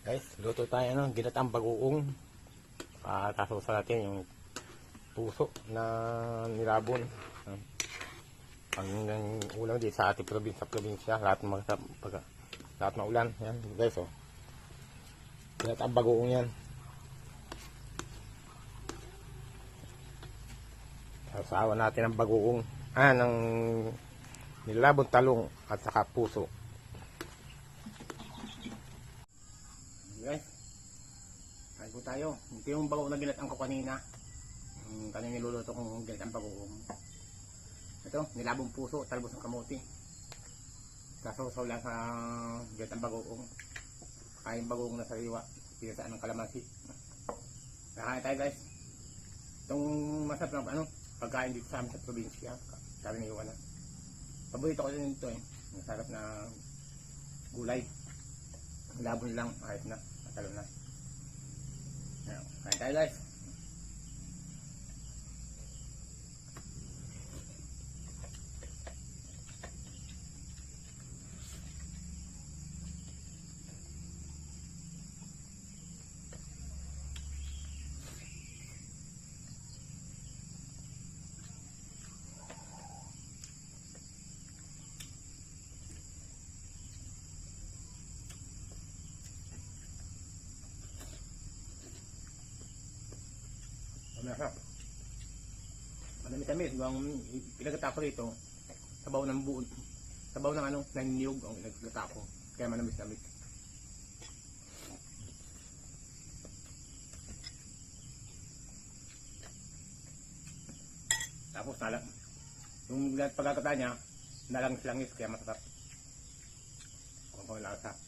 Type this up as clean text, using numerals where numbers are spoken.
Guys, luto tayo ng ginatang bagoong. Tasusa natin yung puso na nilabon. Ang ulam din sa ating probinsya, lahat ng ulan. Yan, guys, oh. Ginatang bagoong yan. Sasawa natin ang bagoong. Ng nilabon talong at saka puso. Guys, kain po tayo. Ito yung bagoong na ginatang ko kanina. Kanina niluluto kong ginatang bagoong. Ito, nilabong puso, talbos ng kamote. Kasaw-saw lang sa ginatang bagoong. Kain bagoong na sariwa. Pinasaan ng kalamansi. Nakain tayo, guys. Itong masarap na pagkain dito sa amin sa probinsya. Karaniwan na. Paborito ko din ito Masarap na gulay. Labon lang, ayos na. Matalo na. Kain tayo, guys. Masarap. Madami-tamis. Pinagata ko rito. Sabaw ng buon. Sabaw ng ng niyog ang pinagata ko. Kaya manamis-namis. Tapos yung pagkakata niya, nalangis-langis kaya masarap. Kung lasa.